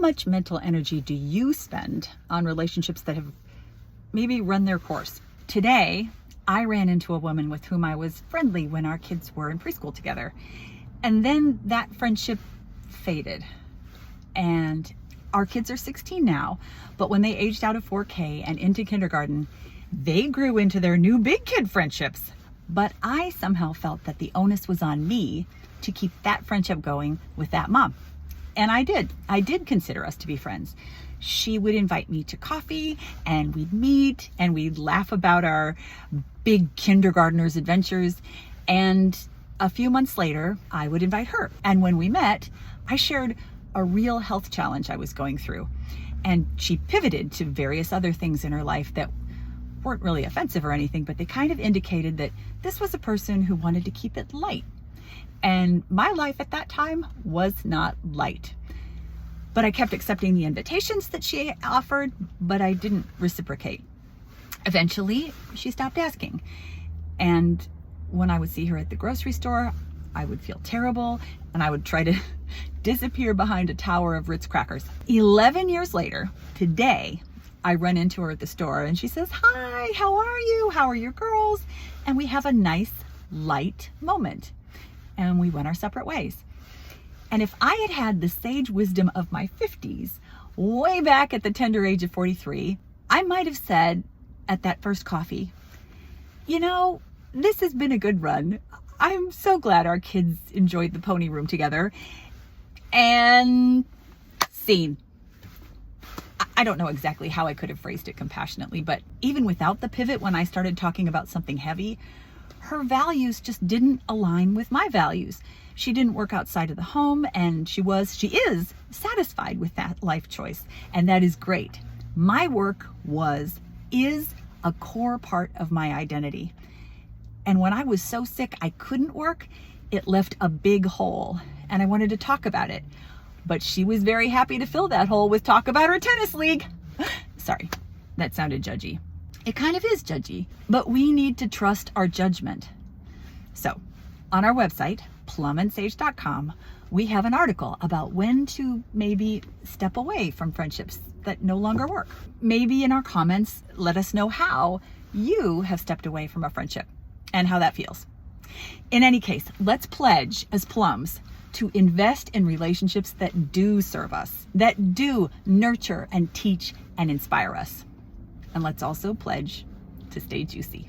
much mental energy do you spend on relationships that have maybe run their course? Today, I ran into a woman with whom I was friendly when our kids were in preschool together. And then that friendship faded. And our kids are 16 now, but when they aged out of 4K and into kindergarten, they grew into their new big kid friendships. But I somehow felt that the onus was on me to keep that friendship going with that mom. And I did. I did consider us to be friends. She would invite me to coffee and we'd meet and we'd laugh about our big kindergartner's adventures. And a few months later, I would invite her. And when we met, I shared a real health challenge I was going through. And she pivoted to various other things in her life that weren't really offensive or anything, but they kind of indicated that this was a person who wanted to keep it light. And my life at that time was not light. But I kept accepting the invitations that she offered, but I didn't reciprocate. Eventually, she stopped asking. And when I would see her at the grocery store, I would feel terrible and I would try to disappear behind a tower of Ritz crackers. 11 years later, today, I run into her at the store and she says, "Hi, how are you? How are your girls?" And we have a nice, light moment. And we went our separate ways. And if I had had the sage wisdom of my 50s, way back at the tender age of 43, I might have said at that first coffee, "You know, this has been a good run. I'm so glad our kids enjoyed the pony room together." And scene. I don't know exactly how I could have phrased it compassionately, but even without the pivot, when I started talking about something heavy, her values just didn't align with my values. She didn't work outside of the home, and she is satisfied with that life choice, and that is great. My work is a core part of my identity. And when I was so sick I couldn't work, it left a big hole, and I wanted to talk about it. But she was very happy to fill that hole with talk about her tennis league. Sorry, that sounded judgy. It kind of is judgy, but we need to trust our judgment. So, on our website, plumandsage.com, we have an article about when to maybe step away from friendships that no longer work. Maybe in our comments, let us know how you have stepped away from a friendship and how that feels. In any case, let's pledge as plums to invest in relationships that do serve us, that do nurture and teach and inspire us. And let's also pledge to stay juicy.